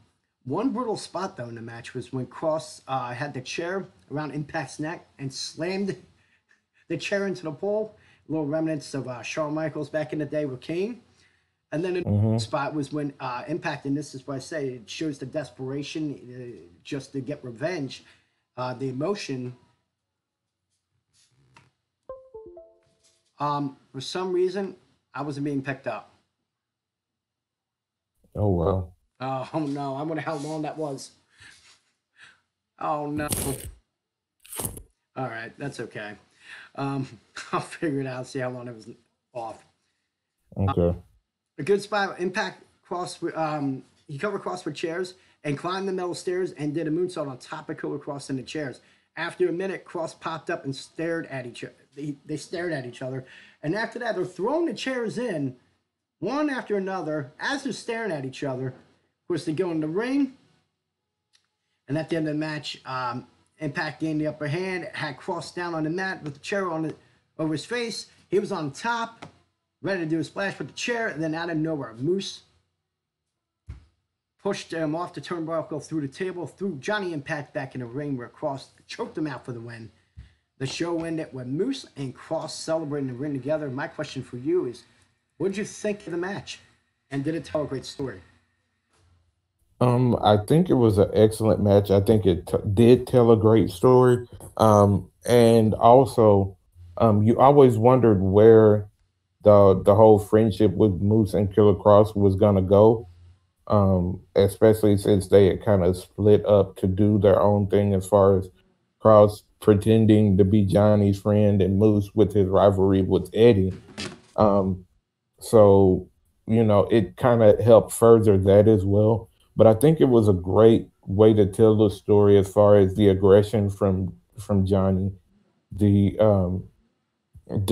Speaker 1: One brutal spot, though, in the match was when Cross had the chair around Impact's neck and slammed the chair into the pole. Little remnants of Shawn Michaels back in the day with Kane. And then the
Speaker 2: Hmm.
Speaker 1: spot was when Impact, and this is what I say, it shows the desperation just to get revenge. The emotion, for some reason, I wasn't being picked up.
Speaker 2: Oh wow.
Speaker 1: Oh no, I wonder how long that was. Oh no. All right, that's okay. Um, I'll figure it out, see how long it was off.
Speaker 2: Okay.
Speaker 1: A good spot, Impact Cross, he covered Cross with chairs and climbed the metal stairs and did a moonsault on top of Killer Cross in the chairs. After a minute, Cross popped up and stared at each other. They stared at each other. And after that, they're throwing the chairs in one after another as they're staring at each other. Of course, they go in the ring. And at the end of the match, Impact gained the upper hand, had Cross down on the mat with the chair over his face. He was on top, ready to do a splash with the chair, and then out of nowhere, Moose pushed him off the turnbuckle through the table, threw Johnny Impact back in the ring where Cross choked him out for the win. The show ended with Moose and Cross celebrating the ring together. My question for you is, what did you think of the match? And did it tell a great story?
Speaker 2: I think it was an excellent match. I think it did tell a great story. And also, you always wondered where the whole friendship with Moose and Killer Cross was gonna go. Especially since they had kind of split up to do their own thing as far as Cross pretending to be Johnny's friend and Moose with his rivalry with Eddie. Um, so, it kind of helped further that as well. But I think it was a great way to tell the story as far as the aggression from Johnny, the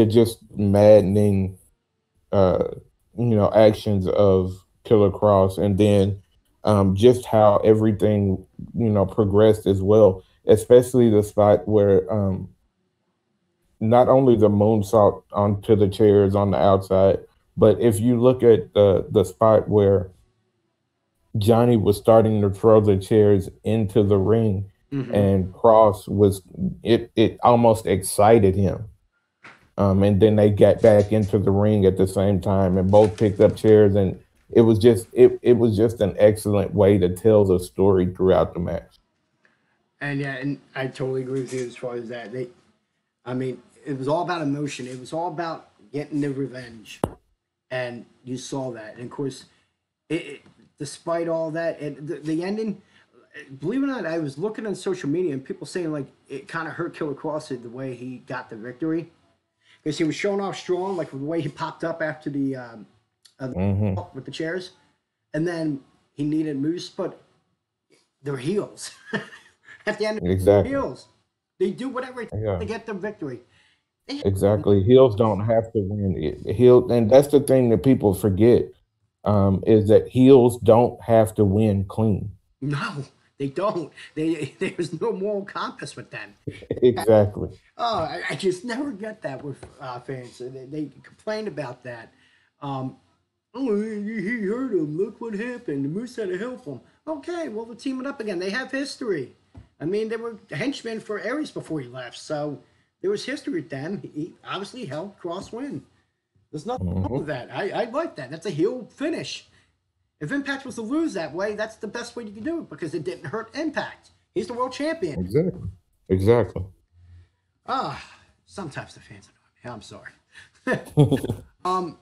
Speaker 2: just maddening uh actions of Killer Cross, and then just how everything progressed as well, especially the spot where not only the moonsault onto the chairs on the outside, but if you look at the spot where Johnny was starting to throw the chairs into the ring,
Speaker 1: Mm-hmm.
Speaker 2: and Cross was it almost excited him. And then they got back into the ring at the same time and both picked up chairs, and it was just an excellent way to tell the story throughout the match.
Speaker 1: And yeah, and I totally agree with you as far as that. I mean, it was all about emotion. It was all about getting the revenge, and you saw that. And of course, it despite all that, and the ending. Believe it or not, I was looking on social media and people saying like it kind of hurt Killer Cross the way he got the victory because he was showing off strong, like the way he popped up after the
Speaker 2: Hmm.
Speaker 1: with the chairs, and then he needed Moose, but they're heels. At the end, of
Speaker 2: Exactly.
Speaker 1: heels. They do whatever it takes
Speaker 2: Yeah.
Speaker 1: to get the victory. They
Speaker 2: Exactly. Heels don't have to win. Heel, and that's the thing that people forget, is that heels don't have to win clean.
Speaker 1: no, they don't. There's no moral compass with them.
Speaker 2: Exactly.
Speaker 1: Oh, I just never get that with fans. They complain about that. Oh, he hurt him. Look what happened. The Moose had to help him. Okay, well, they're teaming up again. They have history. I mean, they were henchmen for Aries before he left, so there was history with them. He obviously helped Cross win. There's nothing wrong with
Speaker 2: Hmm.
Speaker 1: that. I like that. That's a heel finish. If Impact was to lose that way, that's the best way you can do it because it didn't hurt Impact. He's the world champion.
Speaker 2: Exactly. Exactly.
Speaker 1: Ah, sometimes the fans annoy me. I'm sorry. um,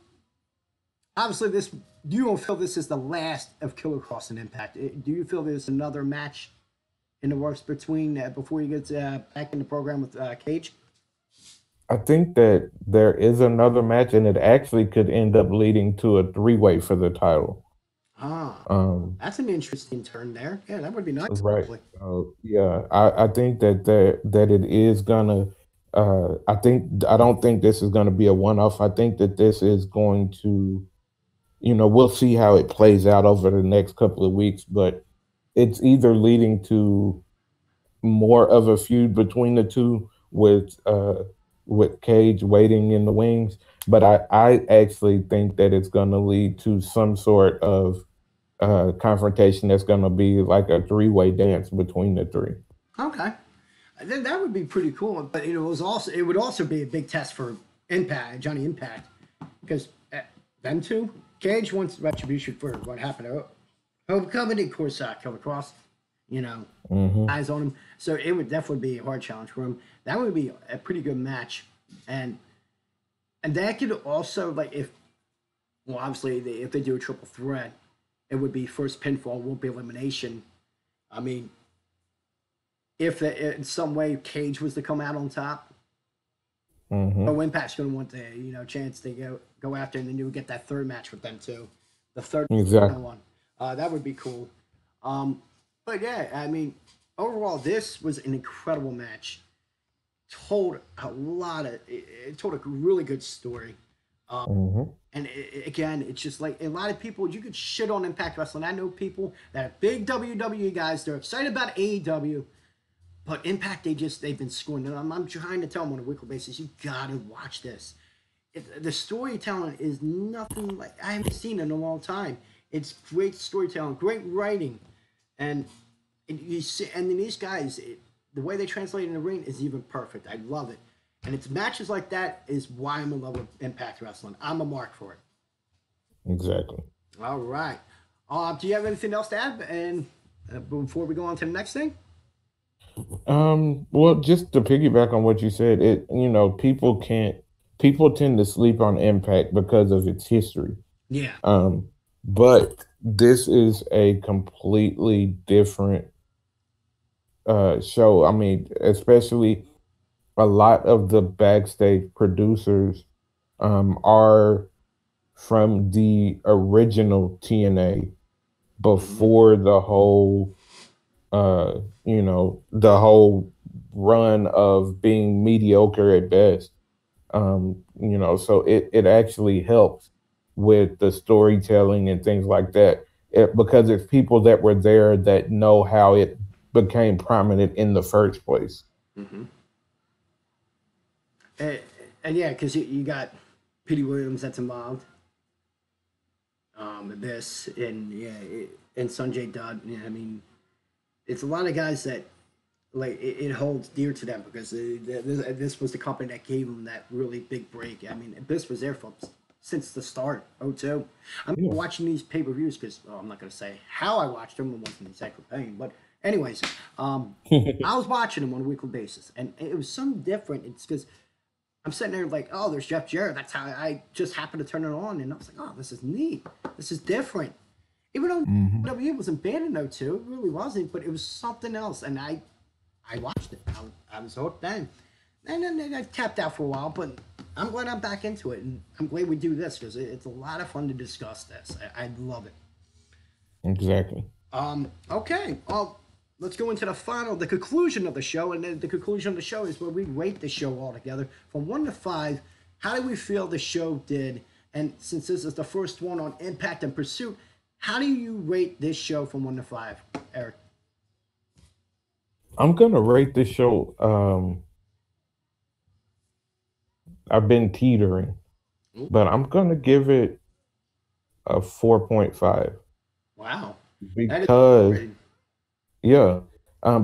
Speaker 1: Obviously, this you don't feel this is the last of Killer Cross and Impact. Do you feel there's another match in the works between before you get back in the program with Cage?
Speaker 2: I think that there is another match, and it actually could end up leading to a three-way for the title.
Speaker 1: Ah,
Speaker 2: Um,
Speaker 1: that's an interesting turn there. Yeah, that would be nice.
Speaker 2: right.
Speaker 1: Actually.
Speaker 2: Yeah, I think that it is gonna. I don't think this is gonna be a one-off. I think that this is going to, we'll see how it plays out over the next couple of weeks, but it's either leading to more of a feud between the two with Cage waiting in the wings. But I actually think that it's going to lead to some sort of confrontation that's going to be like a three-way dance between the three.
Speaker 1: Okay, then that would be pretty cool. But it would also be a big test for Impact, Johnny Impact, because them two, Cage wants retribution for what happened to Homecoming, of course, Killer Cross, you know,
Speaker 2: Hmm.
Speaker 1: eyes on him. So it would definitely be a hard challenge for him. That would be a pretty good match, and that could also like if well, obviously if they do a triple threat, it would be first pinfall, won't be elimination. I mean, if in some way Cage was to come out on top,
Speaker 2: Hmm.
Speaker 1: oh, Impact's going to want the chance to go after, and then you would get that third match with them too, the third
Speaker 2: Exactly.
Speaker 1: one. That would be cool. Um, but yeah, I mean, overall, this was an incredible match. Told a lot of it told a really good story.
Speaker 2: Hmm.
Speaker 1: And again, it's just like a lot of people. You could shit on Impact Wrestling. I know people that are big WWE guys. They're excited about AEW, but Impact they've been scoring. And I'm trying to tell them on a weekly basis. You gotta watch this. The storytelling is nothing like I haven't seen in a long time. It's great storytelling, great writing, and you see, and then these guys, the way they translate in the ring is even perfect. I love it. And it's matches like that is why I'm in love with Impact Wrestling. I'm a mark for it.
Speaker 2: Exactly.
Speaker 1: All right. Do you have anything else to add? And before we go on to the next thing?
Speaker 2: Well, just to piggyback on what you said, people tend to sleep on Impact because of its history.
Speaker 1: Yeah.
Speaker 2: But this is a completely different show. I mean, especially a lot of the backstage producers are from the original TNA
Speaker 1: Mm-hmm.
Speaker 2: before the whole run of being mediocre at best. So it actually helps with the storytelling and things like that. Because it's people that were there that know how it became prominent in the first place.
Speaker 1: Mm-hmm. And, and yeah, because you got Petey Williams that's involved. This and yeah, and Sanjay Dutt. Yeah, I mean, it's a lot of guys that like it holds dear to them because this was the company that gave them that really big break. I mean, this was there from since the start. Oh, two. I'm
Speaker 2: Yeah.
Speaker 1: watching these pay-per-views because I'm not going to say how I watched them. It wasn't exactly paying, but anyways, I was watching them on a weekly basis, and it was something different. It's because I'm sitting there like, oh, there's Jeff Jarrett. That's how I just happened to turn it on, and I was like, oh, this is neat. This is different. Even though
Speaker 2: Mhm.
Speaker 1: WWE wasn't banned in 02, it really wasn't, but it was something else, and I watched it. I was hooked then. And then I tapped out for a while, but I'm glad I'm back into it, and I'm glad we do this because it's a lot of fun to discuss this. I love it.
Speaker 2: Exactly.
Speaker 1: Okay. Well, let's go into the conclusion of the show, and then the conclusion of the show is where we rate the show altogether from 1 to 5. How do we feel the show did? And since this is the first one on Impact and Pursuit, how do you rate this show from 1 to 5, Eric?
Speaker 2: I'm gonna rate this show. I've been teetering,
Speaker 1: Ooh,
Speaker 2: but I'm gonna give it a 4.5
Speaker 1: wow, that is
Speaker 2: because
Speaker 1: great.
Speaker 2: yeah,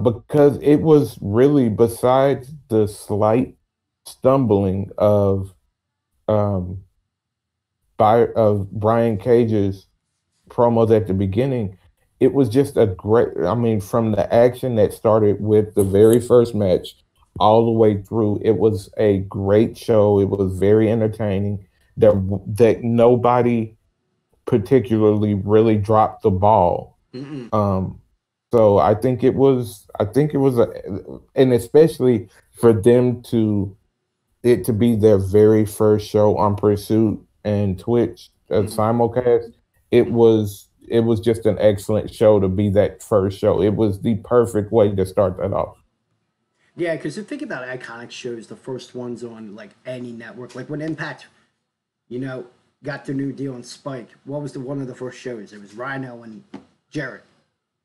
Speaker 2: because it was really besides the slight stumbling um of Brian Cage's promos at the beginning, it was just a great. I mean, from the action that started with the very first match all the way through, it was a great show. It was very entertaining. That nobody particularly really dropped the ball.
Speaker 1: Mm-mm.
Speaker 2: Um, so I think it was and especially for them to be their very first show on Pursuit and Twitch
Speaker 1: Mm-mm.
Speaker 2: simulcast, it was just an excellent show to be that first show. It was the perfect way to start that off.
Speaker 1: Yeah, because you think about iconic shows, the first ones on like any network, like when Impact, you know, got their new deal on Spike. What was the one of the first shows? It was Rhino and Jarrett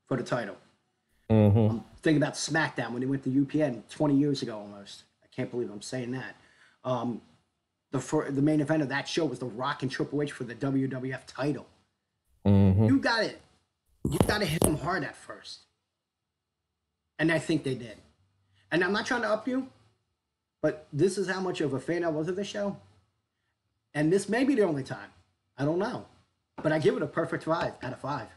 Speaker 1: for the title.
Speaker 2: Hmm.
Speaker 1: Think about SmackDown when they went to UPN 20 years ago almost. I can't believe I'm saying that. Um, the main event of that show was The Rock and Triple H for the WWF title.
Speaker 2: Hmm.
Speaker 1: You got it. You got to hit them hard at first, and I think they did. And I'm not trying to up you, but this is how much of a fan I was of the show. And this may be the only time. I don't know. But I give it a perfect 5 out of 5.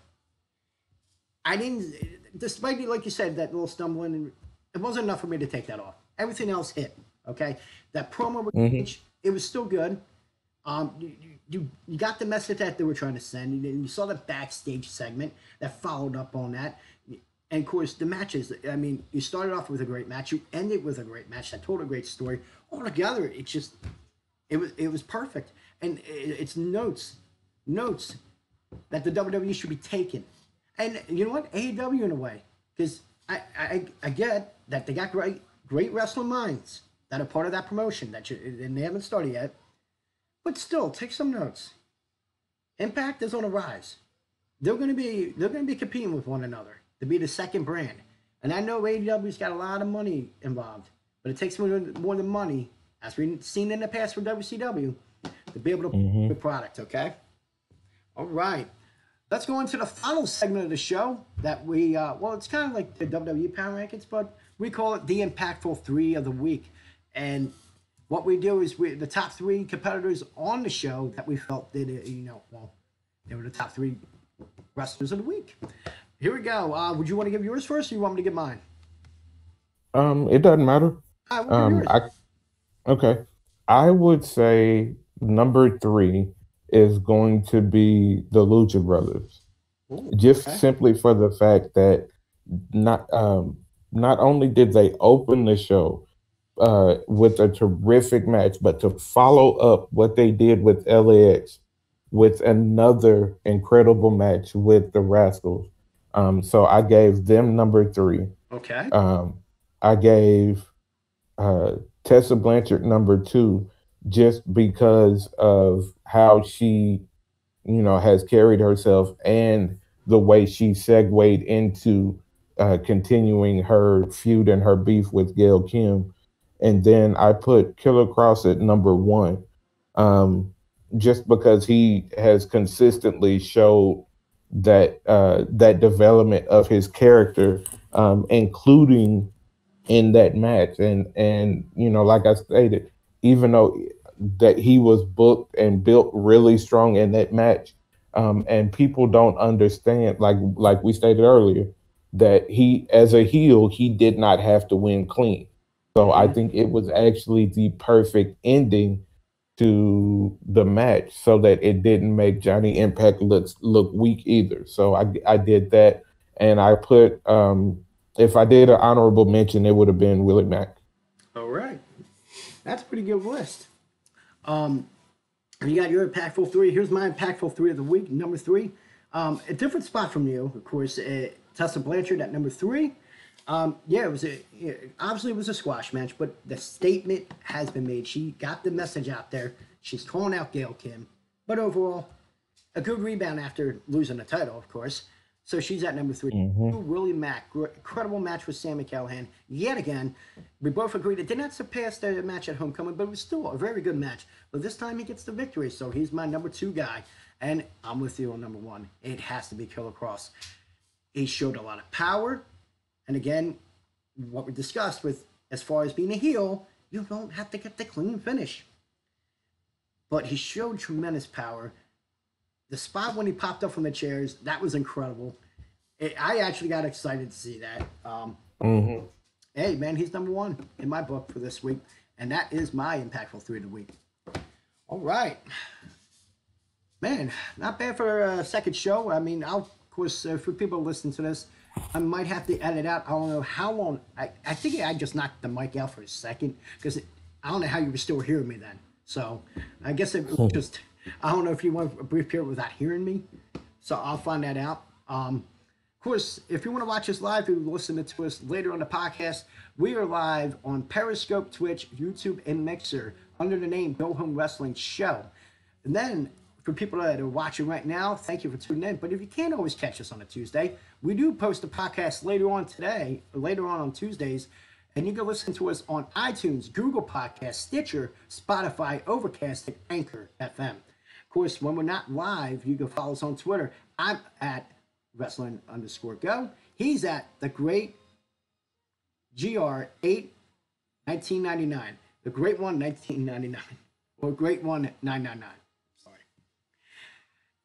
Speaker 1: I didn't, despite, like you said, that little stumbling, it wasn't enough for me to take that off. Everything else hit, okay? That promo with
Speaker 2: Hmm.
Speaker 1: Cage, it was still good. You got the message that they were trying to send. You saw the backstage segment that followed up on that. And of course, the matches. I mean, you started off with a great match. You ended with a great match that told a great story. Altogether, it was perfect. And it's notes that the WWE should be taking. And you know what? AEW in a way, because I get that they got great wrestling minds that are part of that promotion and they haven't started yet. But still, take some notes. Impact is on a rise. They're gonna be competing with one another to be the second brand. And I know AEW's got a lot of money involved, but it takes more than money, as we've seen in the past for WCW, to be able to
Speaker 2: Hmm.
Speaker 1: the product. Okay. All right. Let's go into the final segment of the show that it's kind of like the WWE Power Rankings, but We call it the impactful three of the week. And what we do is the top three competitors on the show that we felt did it, well, they were the top three wrestlers of the week. Here we go. Would you want to give yours first, or you want me to give mine?
Speaker 2: It doesn't matter.
Speaker 1: All right, we'll give yours.
Speaker 2: Okay. I would say number three is going to be the Lucha Brothers,
Speaker 1: Ooh,
Speaker 2: just
Speaker 1: okay.
Speaker 2: simply for the fact that not only did they open the show with a terrific match, but to follow up what they did with LAX with another incredible match with the Rascals. So I gave them number three.
Speaker 1: Okay.
Speaker 2: I gave uh, Tessa Blanchard number two just because of how she, has carried herself and the way she segued into continuing her feud and her beef with Gail Kim. And then I put Killer Cross at number one, just because he has consistently showed that development of his character, including in that match. And like I stated, even though that he was booked and built really strong in that match, and people don't understand, like we stated earlier, that he, as a heel, he did not have to win clean. So I
Speaker 1: Mm-hmm.
Speaker 2: think it was actually the perfect ending to the match, so that it didn't make Johnny Impact look weak either. So I did that, and I put, if I did an honorable mention, it would have been Willie Mack.
Speaker 1: All right. That's a pretty good list. Um, you got your impactful three. Here's my impactful three of the week. Number three, a different spot from you, of course. Tessa Blanchard at number three. Yeah, obviously it was a squash match, but the statement has been made. She got the message out there. She's calling out Gail Kim, but overall, a good rebound after losing the title, of course. So she's at number three.
Speaker 2: Hmm.
Speaker 1: Willie Mack, incredible match with Sammy Callahan. Yet again, we both agreed it did not surpass the match at Homecoming, but it was still a very good match. But this time he gets the victory, so he's my number two guy. And I'm with you on number one. It has to be Killer Cross. He showed a lot of power. And again, what we discussed with as far as being a heel, you don't have to get the clean finish. But he showed tremendous power. The spot when he popped up from the chairs, that was incredible. I actually got excited to see that.
Speaker 2: Hmm.
Speaker 1: Hey, man, he's number one in my book for this week. And that is my impactful three of the week. All right. Man, not bad for a second show. I mean, of course, for people listening to this, I might have to edit out. I don't know how long. I think I just knocked the mic out for a second because I don't know how you were still hearing me then. So I guess it was just, I don't know if you want a brief period without hearing me. So I'll find that out. Of course, if you want to watch us live, you listen to us later on the podcast. We are live on Periscope, Twitch, YouTube, and Mixer under the name Go Home Wrestling Show. And then for people that are watching right now, thank you for tuning in. But if you can't always catch us on a Tuesday, we do post a podcast later on Tuesdays. And you can listen to us on iTunes, Google Podcasts, Stitcher, Spotify, Overcast, and Anchor FM. Of course, when we're not live, you can follow us on Twitter. I'm at wrestling_go. He's at the great GR8 1999. The great one 1999. Or great one 999. Sorry.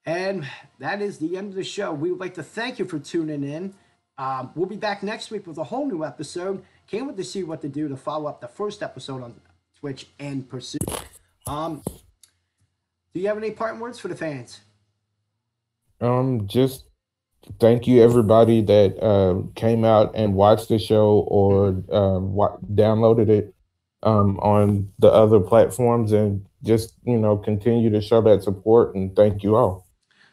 Speaker 1: And that is the end of the show. We would like to thank you for tuning in. We'll be back next week with a whole new episode. Can't wait to see what to do to follow up the first episode on Twitch and Pursuit. Do you have any parting words for the fans?
Speaker 2: Just thank you everybody that came out and watched the show or downloaded it on the other platforms, and just continue to show that support, and thank you all.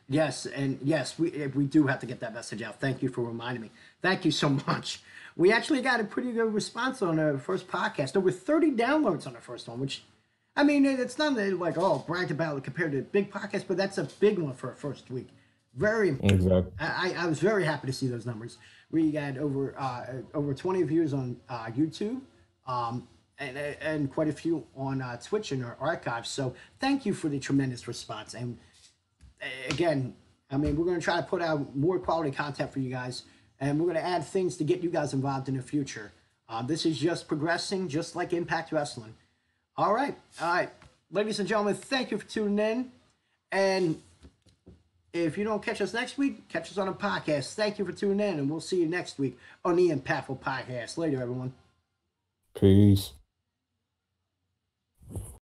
Speaker 1: Yes, and yes, we do have to get that message out. Thank you for reminding me. Thank you so much. We actually got a pretty good response on our first podcast. Over 30 downloads on the first one, which, I mean, it's not like, bragged about compared to big podcasts, but that's a big one for a first week. Very important.
Speaker 2: Exactly.
Speaker 1: I was very happy to see those numbers. We got over 20 views on YouTube, and quite a few on Twitch in our archives. So thank you for the tremendous response. And again, I mean, we're going to try to put out more quality content for you guys, and we're going to add things to get you guys involved in the future. This is just progressing, just like Impact Wrestling. All right. Ladies and gentlemen, thank you for tuning in. And if you don't catch us next week, catch us on a podcast. Thank you for tuning in, and we'll see you next week on the Impactful Podcast. Later, everyone.
Speaker 2: Peace.